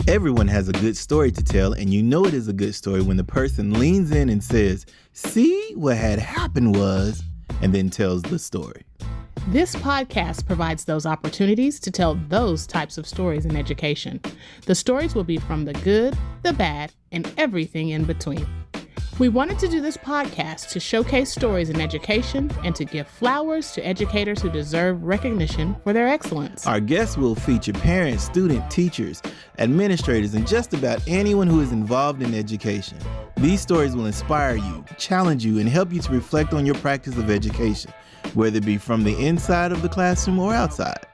Everyone has a good story to tell, and you know it is a good story when the person leans in and says, "See, what had happened was," and then tells the story. This podcast provides those opportunities to tell those types of stories in education. The stories will be from the good, the bad, and everything in between. We wanted to do this podcast to showcase stories in education and to give flowers to educators who deserve recognition for their excellence. Our guests will feature parents, students, teachers, administrators, and just about anyone who is involved in education. These stories will inspire you, challenge you, and help you to reflect on your practice of education, whether it be from the inside of the classroom or outside.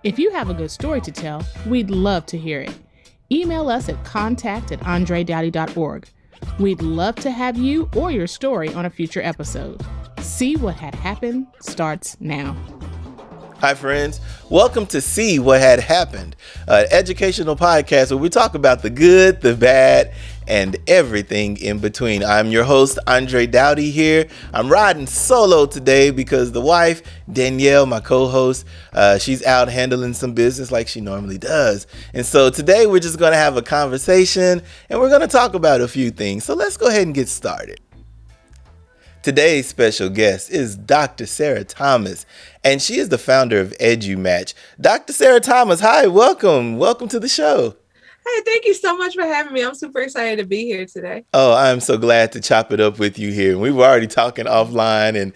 If you have a good story to tell, we'd love to hear it. Email us at contact@andredoughty.org. We'd love to have you or your story on a future episode. See What Had Happened starts now. Hi, friends. Welcome to See What Had Happened, an educational podcast where we talk about the good, the bad, and everything in between. I'm your host, Danielle Daughty here. I'm riding solo today because the wife, Danielle, my co-host, she's out handling some business like she normally does. And so today we're just going to have a conversation and we're going to talk about a few things. So let's go ahead and get started. Today's special guest is Dr. Sarah Thomas, and she is the founder of EduMatch. Dr. Sarah Thomas, hi, welcome. Welcome to the show. Hey, thank you so much for having me. I'm super excited to be here today. Oh, I'm so glad to chop it up with you here. We were already talking offline, and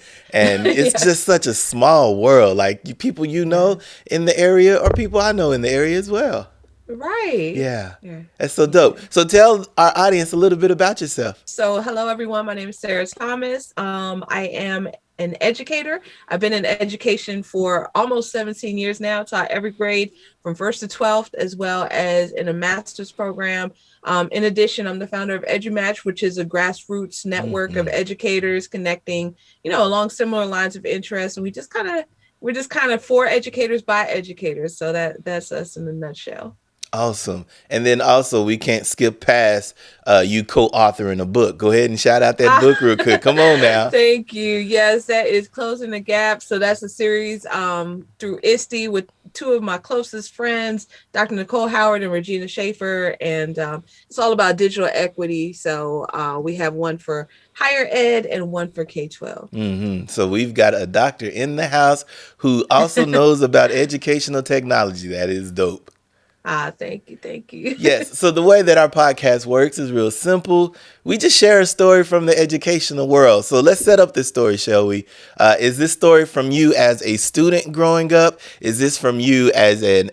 it's Yes. just such a small world. Like people you know in the area or people I know in the area as well. Right. Yeah. That's so dope. So tell our audience a little bit about yourself. So hello, everyone. My name is Sarah Thomas. I am an educator. I've been in education for almost 17 years now, taught every grade from 1st to 12th, as well as in a master's program. In addition, I'm the founder of EduMatch, which is a grassroots network of educators connecting, along similar lines of interest. And we're just kind of for educators by educators. So that's us in a nutshell. Awesome. And then also we can't skip past you co-authoring a book. Go ahead and shout out that book real quick. Come on now. Thank you. Yes, that is Closing the Gap. So that's a series through ISTE with two of my closest friends, Dr. Nicole Howard and Regina Schaefer. And it's all about digital equity. So we have one for higher ed and one for K-12. So we've got a doctor in the house who also knows about educational technology. That is dope. Thank you. Yes. So the way that our podcast works is real simple. We just share a story from the educational world. So let's set up this story, shall we? Is this story from you as a student growing up? Is this from you as an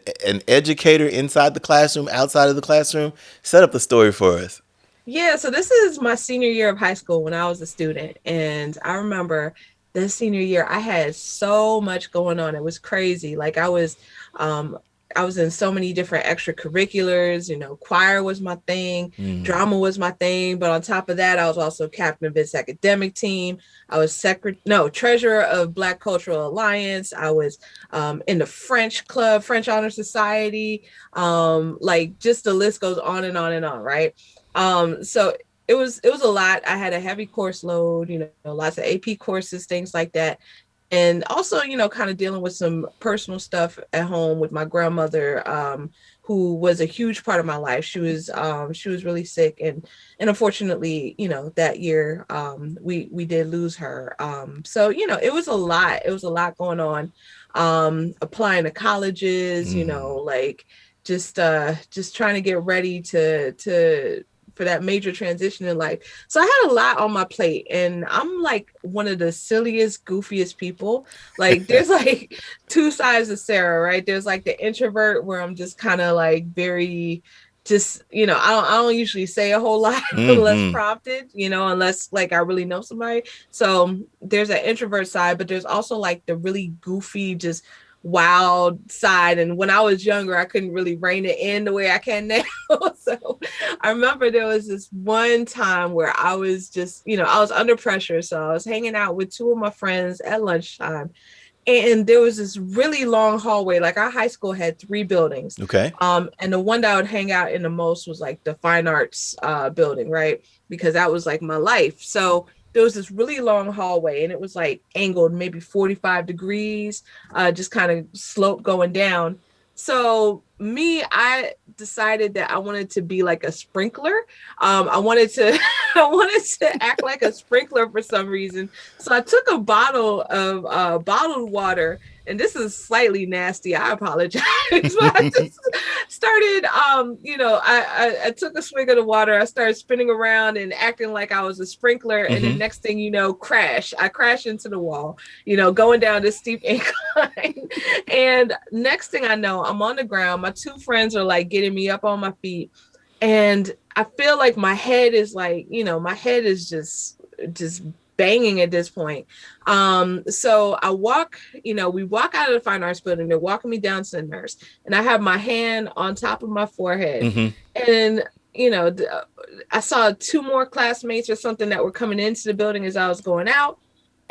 educator inside the classroom, outside of the classroom? Set up the story for us. Yeah. So this is my senior year of high school when I was a student. And I remember the senior year, I had so much going on. It was crazy. Like I was in so many different extracurriculars, choir was my thing, drama was my thing. But on top of that, I was also captain of its academic team. I was treasurer of Black Cultural Alliance. I was in the French club, French Honor Society. Just the list goes on and on and on. Right. So it was a lot. I had a heavy course load, lots of AP courses, things like that. And also, kind of dealing with some personal stuff at home with my grandmother, who was a huge part of my life. She was really sick, and unfortunately, that year we did lose her. So it was a lot. It was a lot going on. Applying to colleges, just trying to get ready to for that major transition in life. So I had a lot on my plate, and I'm like one of the silliest, goofiest people. Like there's like two sides of Sarah, right? There's like the introvert where I'm just kind of like very just, I don't usually say a whole lot unless prompted, unless like I really know somebody. So there's an introvert side, but there's also like the really goofy, just wild side. And when I was younger, I couldn't really rein it in the way I can now. So I remember there was this one time where I was just, I was under pressure. So I was hanging out with two of my friends at lunchtime. And there was this really long hallway. Like our high school had 3 buildings. Okay. And the one that I would hang out in the most was like the fine arts building, right? Because that was like my life. So there was this really long hallway, and it was like angled maybe 45 degrees, just kind of slope going down. So I decided that I wanted to be like a sprinkler. I wanted to I wanted to act like a sprinkler for some reason. So I took a bottle of bottled water, and this is slightly nasty. I apologize, but I just started. I took a swig of the water. I started spinning around and acting like I was a sprinkler, and then next thing you know, crash. I crashed into the wall. Going down this steep incline, and next thing I know, I'm on the ground. My two friends are like getting me up on my feet, and I feel like my head is just banging at this point. So I walk, we walk out of the fine arts building. They're walking me down to the nurse, and I have my hand on top of my forehead, and I saw two more classmates or something that were coming into the building as I was going out.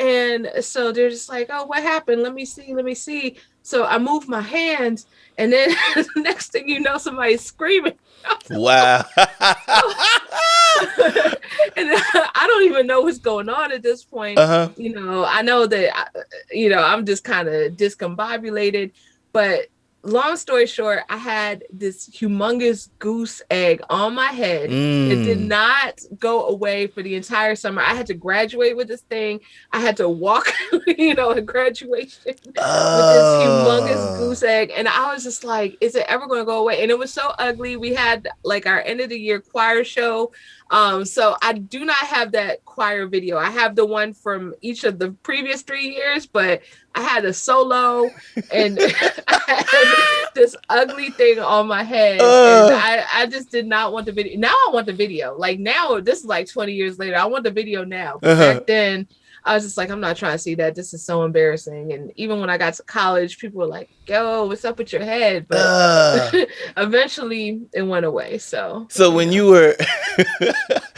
And so they're just like, oh, what happened? Let me see. So I move my hands, and then next thing you know, somebody's screaming. Wow. And I don't even know what's going on at this point. I know that, I'm just kind of discombobulated, but long story short, I had this humongous goose egg on my head. It did not go away for the entire summer. I had to graduate with this thing. I had to walk, at graduation with this humongous goose egg. And I was just like, is it ever going to go away? And it was so ugly. We had like our end of the year choir show. So I do not have that choir video. I have the one from each of the previous 3 years, but I had a solo and I had this ugly thing on my head. And I just did not want the video. Now I want the video. Like now, this is like 20 years later. I want the video now. But back then, I was just like, I'm not trying to see that. This is so embarrassing. And even when I got to college, people were like, yo, what's up with your head? But eventually it went away. So when you were,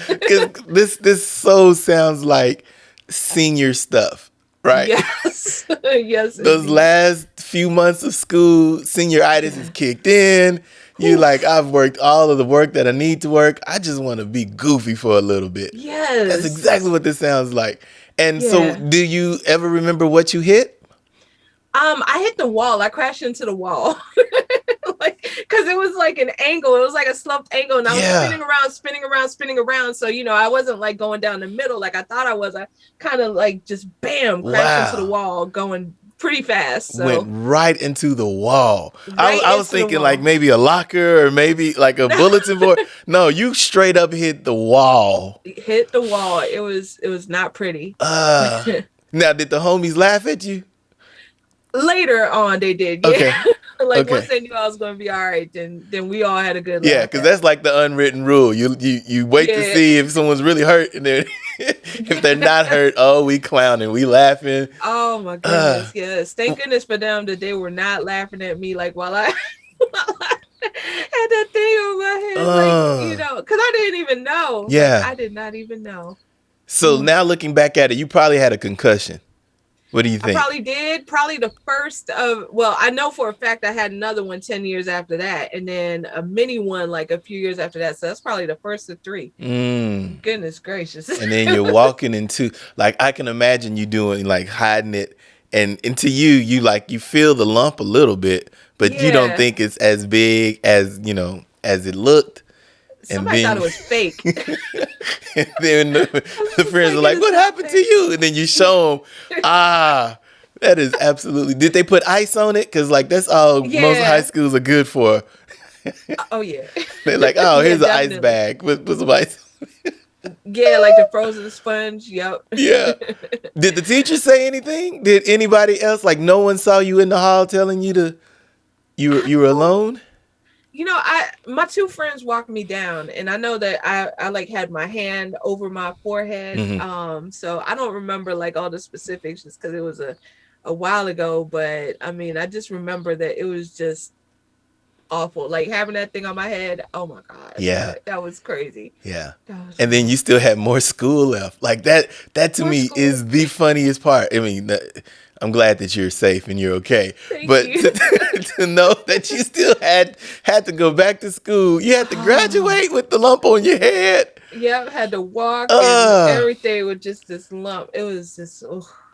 because this so sounds like senior stuff, right? Yes. Yes. Those indeed. last few months of school, senioritis is kicked in. You like, I've worked all of the work that I need to work. I just want to be goofy for a little bit. Yes. That's exactly what this sounds like. And so do you ever remember what you hit? I hit the wall. I crashed into the wall. Because it was like an angle. It was like a sloped angle. And I was spinning around. So, I wasn't like going down the middle like I thought I was. I kind of like just bam, crashed into the wall going pretty fast. So. Went right into the wall. I was thinking like maybe a locker or maybe like a bulletin board. No, you straight up hit the wall. Hit the wall. It was not pretty. Now, did the homies laugh at you? Later on, they did. Yeah. Okay. Once they knew I was going to be all right, then we all had a good laugh. Yeah, because that's like the unwritten rule. You wait to see if someone's really hurt, and then if they're not hurt, we clowning, we laughing. Oh my goodness, yes. Thank goodness for them that they were not laughing at me like while I had that thing on my head, because I didn't even know. Yeah, I did not even know. So now looking back at it, you probably had a concussion. What do you think? I probably did. Probably the first of, I know for a fact I had another one 10 years after that. And then a mini one like a few years after that. So that's probably the first of 3. Goodness gracious. And then you're walking into, like, I can imagine you doing, like, hiding it. And to you feel the lump a little bit, but you don't think it's as big as, as it looked. Somebody thought it was fake. And then the friends are like, what happened to you? And then you show them, that is absolutely. Did they put ice on it? Because, like, that's all most high schools are good for. Oh, yeah. They're like, here's an ice bag. Put some ice. Yeah, like the frozen sponge. Yep. Yeah. Did the teacher say anything? Did anybody else, like, no one saw you in the hall telling you you were alone? My two friends walked me down, and I know that I like had my hand over my forehead. So I don't remember like all the specifics just because it was a while ago. But I mean, I just remember that it was just awful. Like having that thing on my head. Oh my God. Yeah. That was crazy. Yeah. And then you still had more school left. Like that to me is the funniest part. I mean, I'm glad that you're safe and you're okay. But to know that you still had to go back to school, you had to graduate with the lump on your head. Yeah, I had to walk and everything with just this lump. It was just,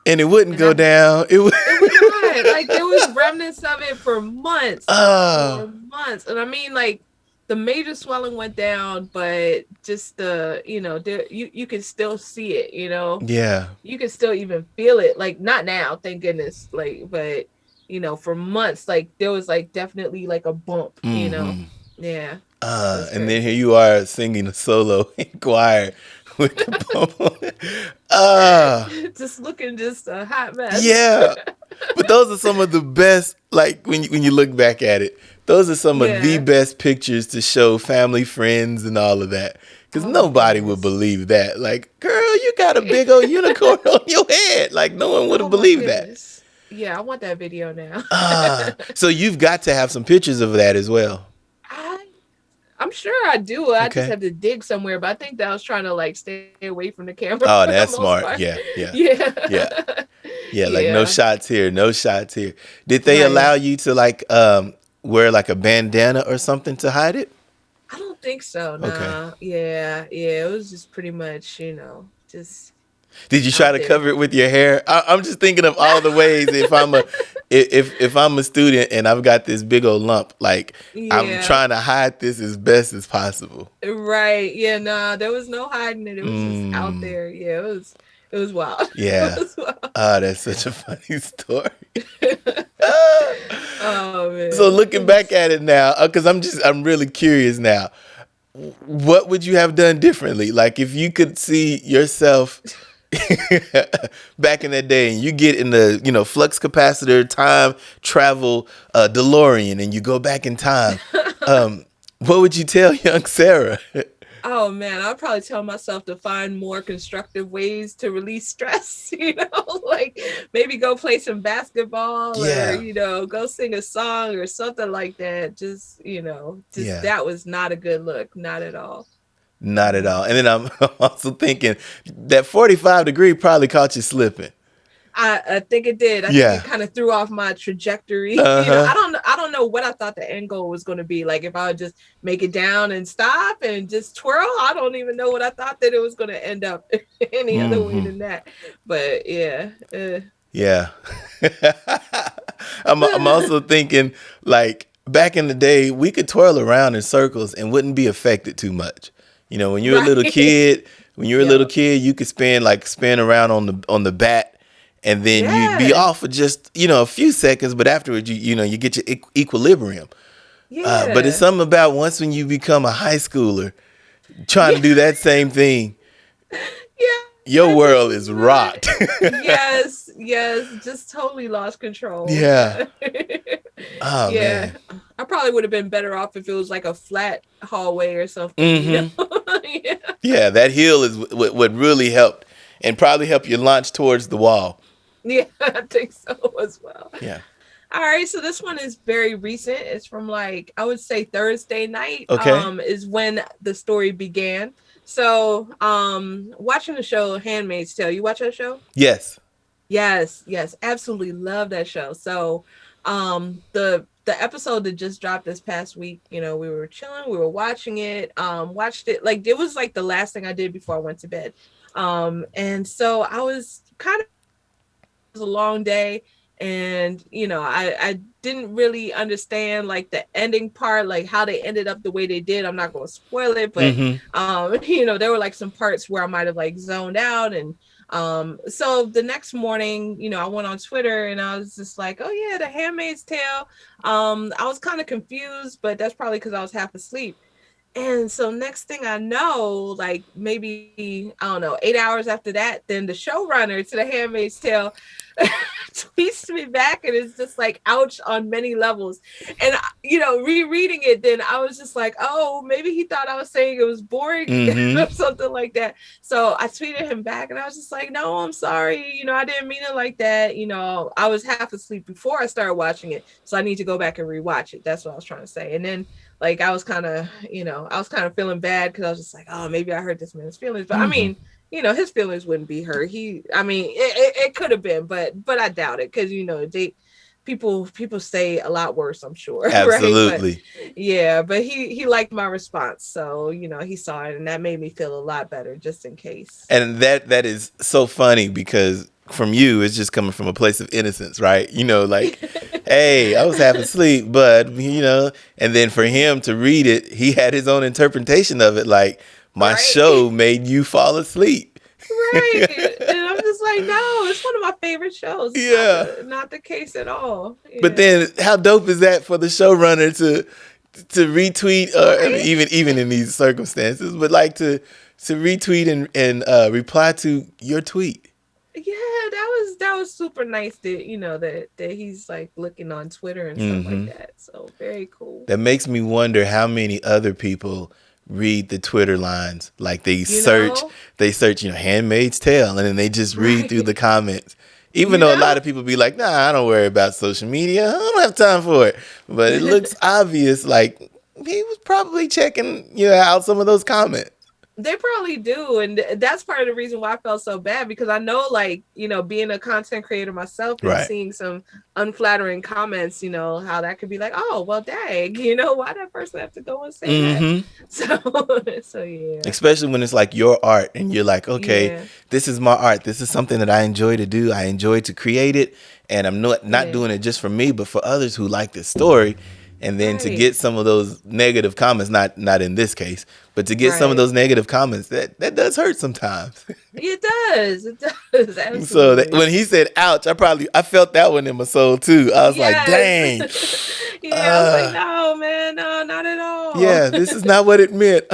And it wouldn't And go down. It would. it would not. Like there was remnants of it for months. Oh, For months. And I mean like the major swelling went down, but just the, you can still see it, yeah. You can still even feel it. Like not now, thank goodness. Like, but for months, like there was like definitely like a bump, Yeah. It was And then here crazy. you are singing a solo in choir with the bump on it. Uh, Just looking just a hot mess. yeah. But those are some of the best, like when you look back at it, those are some of the Yeah. best pictures to show family, friends, and all of that. Because Oh my nobody would goodness. believe that. Like, girl, you got a big old unicorn on your head. Like, no one would Oh have my believed that. goodness. Yeah, I want that video now. So you've got to have some pictures of that as well. I I'm sure I do. I just Okay. have to dig somewhere, but I think that I was trying to like stay away from the camera Oh, for the that's most smart. part. Yeah, yeah, Yeah. yeah. Yeah, like no Yeah. shots here, no shots here. Did they Right. allow you to like wear like a bandana or something to hide it? I don't think so. Okay. Nah. Yeah. Yeah. It was just pretty much, just Did you try out to there. cover it with your hair? I'm just thinking of all the ways if I'm a student and I've got this big old lump, like I'm Yeah. trying to hide this as best as possible. Right. Yeah. Nah. There was no hiding it. It was just out Mm, there. Yeah. It was wild. It yeah. was wild. Oh, that's such a funny story. Oh So man. looking back at it now, because I'm really curious now. What would you have done differently? Like if you could see yourself back in that day and you get in the, flux capacitor time travel DeLorean and you go back in time, what would you tell young Sarah? Oh man, I'll probably tell myself to find more constructive ways to release stress, like maybe go play some basketball or, Yeah. go sing a song or something like that. Just Yeah. that was not a good look, not at all. Not at No. all. And then I'm also thinking that 45-degree probably caught you slipping. I think it did. I think it Yeah. kind of threw off my trajectory. Uh-huh. I don't know what I thought the end goal was going to be. Like if I would just make it down and stop and just twirl, I don't even know what I thought that it was going to end up any other way Hmm. than that. But yeah. Yeah. I'm also thinking like back in the day, we could twirl around in circles and wouldn't be affected too much. When you're a little Right. kid, Yep. you could spin around on the bat and then you'd be Yeah. off for just, a few seconds, but afterwards you get your equilibrium. But it's Yeah. something about once when you become a high schooler trying to Yeah. do that same thing, Yeah. your This world is is right. rocked. Yes. Yes. Just totally lost control. Yeah. Yeah. Oh Yeah. man. I probably would have been better off if it was like a flat hallway or something. Hmm. Yeah. Yeah, that hill is what really helped and probably helped you launch towards the wall. Yeah, I think so as well. Yeah. All right, so this one is very recent. It's from like I would say Thursday night Okay. is when the story began. So, watching the show Handmaid's Tale. You watch that show? Yes. Yes, yes, absolutely love that show. So, the episode that just dropped this past week, we were chilling, we were watching it, watched it like it was like the last thing I did before I went to bed. And so I was kind of it was a long day and I didn't really understand like the ending part, like how they ended up the way they did. I'm not going to spoil it, but Hmm. there were like some parts where I might have like zoned out. And so the next morning, I went on Twitter and I was just like, oh yeah, The Handmaid's Tale. I was kind of confused, but that's probably because I was half asleep. And so next thing I know, like maybe, I don't know, 8 hours after that, then the showrunner to The Handmaid's Tale tweets me back and it's just like, ouch on many levels. And, rereading it, then I was just like, oh, maybe he thought I was saying it was boring Hmm. or something like that. So I tweeted him back and I was just like, no, I'm sorry. I didn't mean it like that. I was half asleep before I started watching it. So I need to go back and rewatch it. That's what I was trying to say. And then like I was kind of feeling bad because I was just like, oh, maybe I hurt this man's feelings. But I mean, his feelings wouldn't be hurt. It could have been, but I doubt it because people say a lot worse, I'm sure. Absolutely. Right? But he liked my response, so he saw it, and that made me feel a lot better, just in case. And that is so funny because from you is just coming from a place of innocence, right? You know, like, hey, I was half asleep, but, you know, and then for him to read it, he had his own interpretation of it. Like, my Right. show made you fall asleep. Right. And I'm just like, no, it's one of my favorite shows. It's Yeah. not the case at all. But Yeah. then how dope is that for the showrunner to retweet, I mean, Right. even in these circumstances, but like to retweet and reply to your tweet. Yeah, that was super nice that, you know, that he's like looking on Twitter and stuff like that. So very cool. That makes me wonder how many other people read the Twitter lines. Like they You search, know? you know, Handmaid's Tale, and then they just read Right. through the comments. Even You though a know? lot of people be like, nah, I don't worry about social media. I don't have time for it. But it looks obvious like he was probably checking, you know, out some of those comments. They probably do. And that's part of the reason why I felt so bad, because I know, like, you know, being a content creator myself and Right. seeing some unflattering comments, you know, how that could be like, oh, well, dang, you know, why that person have to go and say that? So yeah. Especially when it's like your art and you're like, okay, Yeah. this is my art. This is something that I enjoy to do. I enjoy to create it. And I'm not doing it just for me, but for others who like this story. And then to Right. get some of those negative comments, not in this case, but to get some of Right. those negative comments, that does hurt sometimes. It does. It does. Absolutely. So when he said ouch, I felt that one in my soul too. I was like, dang. Yeah, I was like, no, man, no, not at all. Yeah, this is not what it meant.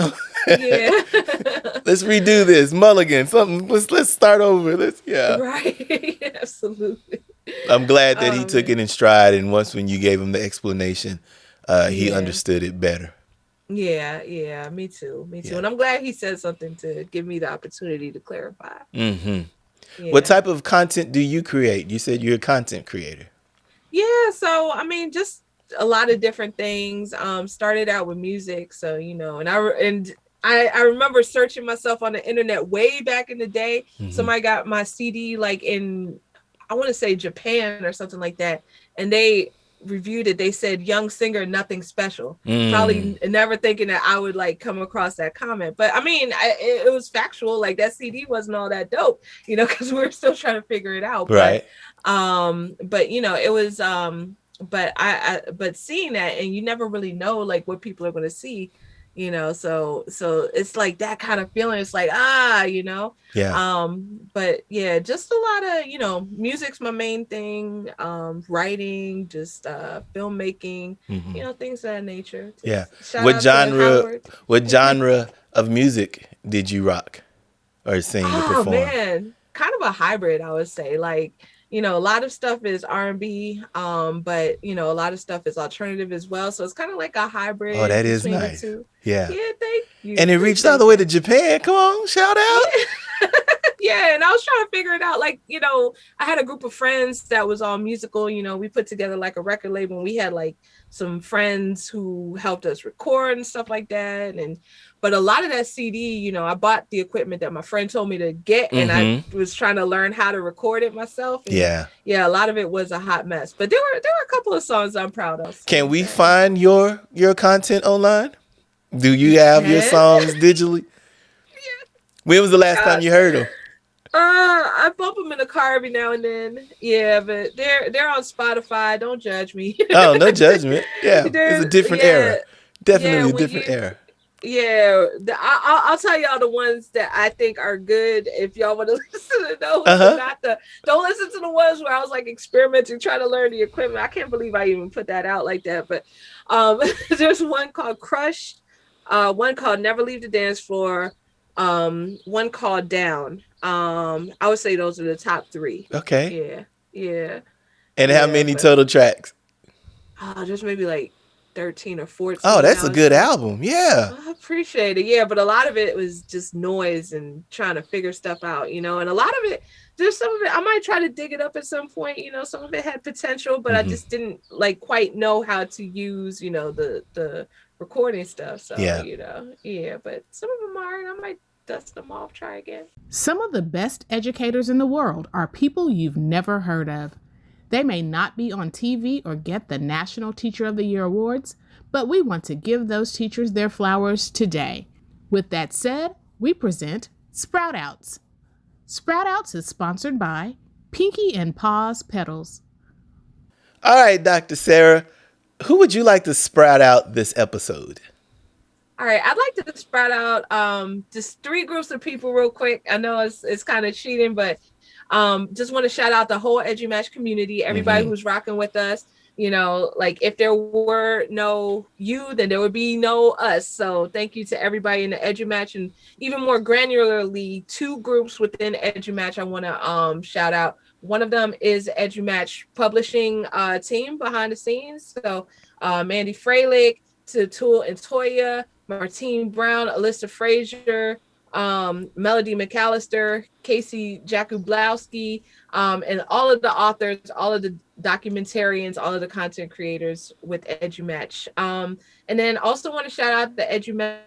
Yeah. Let's redo this. Mulligan. Something. Let's start over. Right. Absolutely. I'm glad that he took it in stride, and once when you gave him the explanation, he Yeah. understood it better. Yeah, me too. Yeah. And I'm glad he said something to give me the opportunity to clarify. Mm-hmm. Yeah. What type of content do you create? You said you're a content creator. Yeah, so I mean, just a lot of different things. Started out with music, so you know, and I remember searching myself on the internet way back in the day. Somebody got my CD like in, I want to say Japan or something like that, and they reviewed it. They said young singer, nothing special. Probably never thinking that I would like come across that comment, but I mean, it was factual. Like that CD wasn't all that dope, you know, because we were still trying to figure it out. Right. But you know, it was but seeing that, and you never really know like what people are going to see, you know, so it's like that kind of feeling. It's like, you know. Yeah. But yeah, just a lot of, you know, music's my main thing. Writing, just filmmaking, you know, things of that nature. Yeah. Shout out to Howard. What genre of music did you rock or sing or perform? Man, kind of a hybrid, I would say. Like, you know, a lot of stuff is R&B, but you know, a lot of stuff is alternative as well. So it's kind of like a hybrid. Oh, that is between nice. the two. Yeah. Yeah, thank you. And it reached all the way to Japan. Come on, shout out. Yeah, and I was trying to figure it out. Like, you know, I had a group of friends that was all musical. You know, we put together like a record label, and we had like some friends who helped us record and stuff like that. But a lot of that CD, you know, I bought the equipment that my friend told me to get, and I was trying to learn how to record it myself. And yeah, a lot of it was a hot mess. But there were a couple of songs I'm proud of. Can we find your content online? Do you have your songs digitally? Yeah. When was the last time you heard them? I bump them in the car every now and then. Yeah, but they're on Spotify. Don't judge me. Oh, no judgment. Yeah, it's a different era. Definitely a different era. Yeah, I'll tell y'all the ones that I think are good. If y'all want to listen to those, don't listen to the ones where I was like experimenting, trying to learn the equipment. I can't believe I even put that out like that. But there's one called Crush, one called Never Leave the Dance Floor, one called Down. I would say those are the top three. Okay. Yeah. And how many total tracks? Just maybe like 13 or 14. Oh, that's a good album. Yeah. I appreciate it. Yeah, but a lot of it was just noise and trying to figure stuff out, you know, and a lot of it, there's some of it, I might try to dig it up at some point, you know, some of it had potential, but I just didn't like quite know how to use, you know, the recording stuff. So, you know, but some of them are, and I might dust them off, try again. Some of the best educators in the world are people you've never heard of. They may not be on TV or get the National Teacher of the Year awards, but we want to give those teachers their flowers today. With that said, we present Sprout Outs. Sprout Outs is sponsored by Pinky and Paws Petals. All right, Dr. Sarah, who would you like to sprout out this episode? All right, I'd like to sprout out just 3 groups of people real quick. I know it's kind of cheating, but just want to shout out the whole EduMatch community, everybody who's rocking with us. You know, like if there were no you, then there would be no us. So thank you to everybody in the EduMatch, and even more granularly, 2 groups within EduMatch I want to shout out. One of them is EduMatch publishing team behind the scenes. So Mandy Freilich, to Tool and Toya, Martine Brown, Alyssa Frazier, Melody McAllister, Casey Jakublowski, and all of the authors, all of the documentarians, all of the content creators with EduMatch. And then also want to shout out the EduMatch.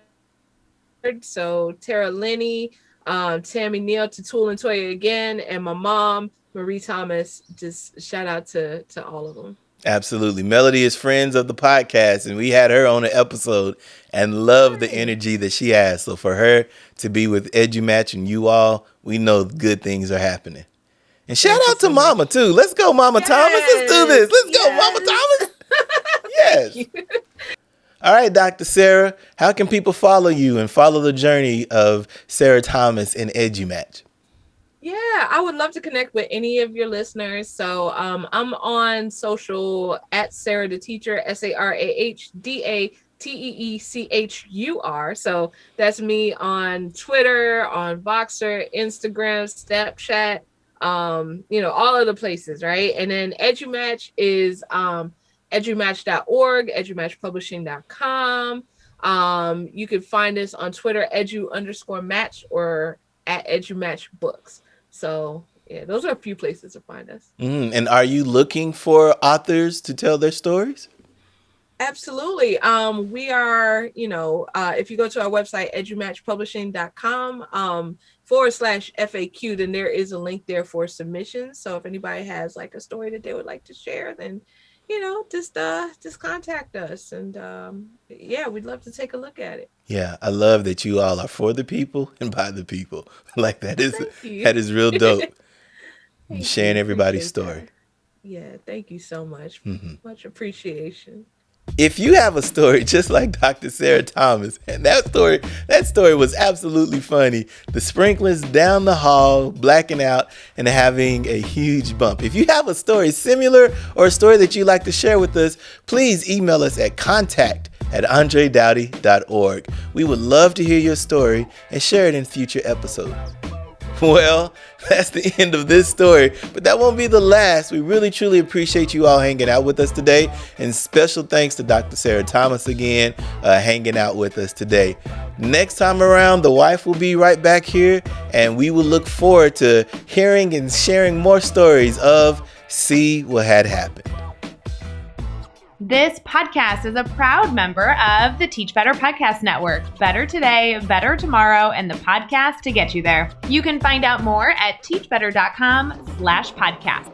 So Tara Linney, Tammy Neal, to Tool and Toya again, and my mom, Marie Thomas. Just shout out to all of them. Absolutely. Melody is friends of the podcast, and we had her on an episode and love the energy that she has. So for her to be with EduMatch and you all, we know good things are happening. And shout out to Mama, too. Let's go, Mama Thomas. Let's do this. Let's go, Mama Thomas. Yes. All right, Dr. Sarah, how can people follow you and follow the journey of Sarah Thomas and EduMatch? Yeah, I would love to connect with any of your listeners. So I'm on social at Sarah the Teacher, SarahDateechur. So that's me on Twitter, on Voxer, Instagram, Snapchat, all of the places, right? And then EduMatch is edumatch.org, edumatchpublishing.com. You can find us on Twitter, edu_match, or at EduMatch Books. So yeah, those are a few places to find us. And are you looking for authors to tell their stories? Absolutely. We are, if you go to our website, edumatchpublishing.com, /FAQ, then there is a link there for submissions. So if anybody has like a story that they would like to share, then, just contact us. And we'd love to take a look at it. Yeah, I love that you all are for the people and by the people. Like that is real dope. Sharing everybody's story. That. Yeah, thank you so much. Much appreciation. If you have a story just like Dr. Sarah Thomas, and that story was absolutely funny. The sprinklers down the hall, blacking out and having a huge bump. If you have a story similar or a story that you'd like to share with us, please email us at contact@andredoughty.org. We would love to hear your story and share it in future episodes. Well, that's the end of this story, but that won't be the last. We really, truly appreciate you all hanging out with us today. And special thanks to Dr. Sarah Thomas again, hanging out with us today. Next time around, the wife will be right back here, and we will look forward to hearing and sharing more stories of See What Had Happened. This podcast is a proud member of the Teach Better Podcast Network. Better today, better tomorrow, and the podcast to get you there. You can find out more at teachbetter.com/podcast.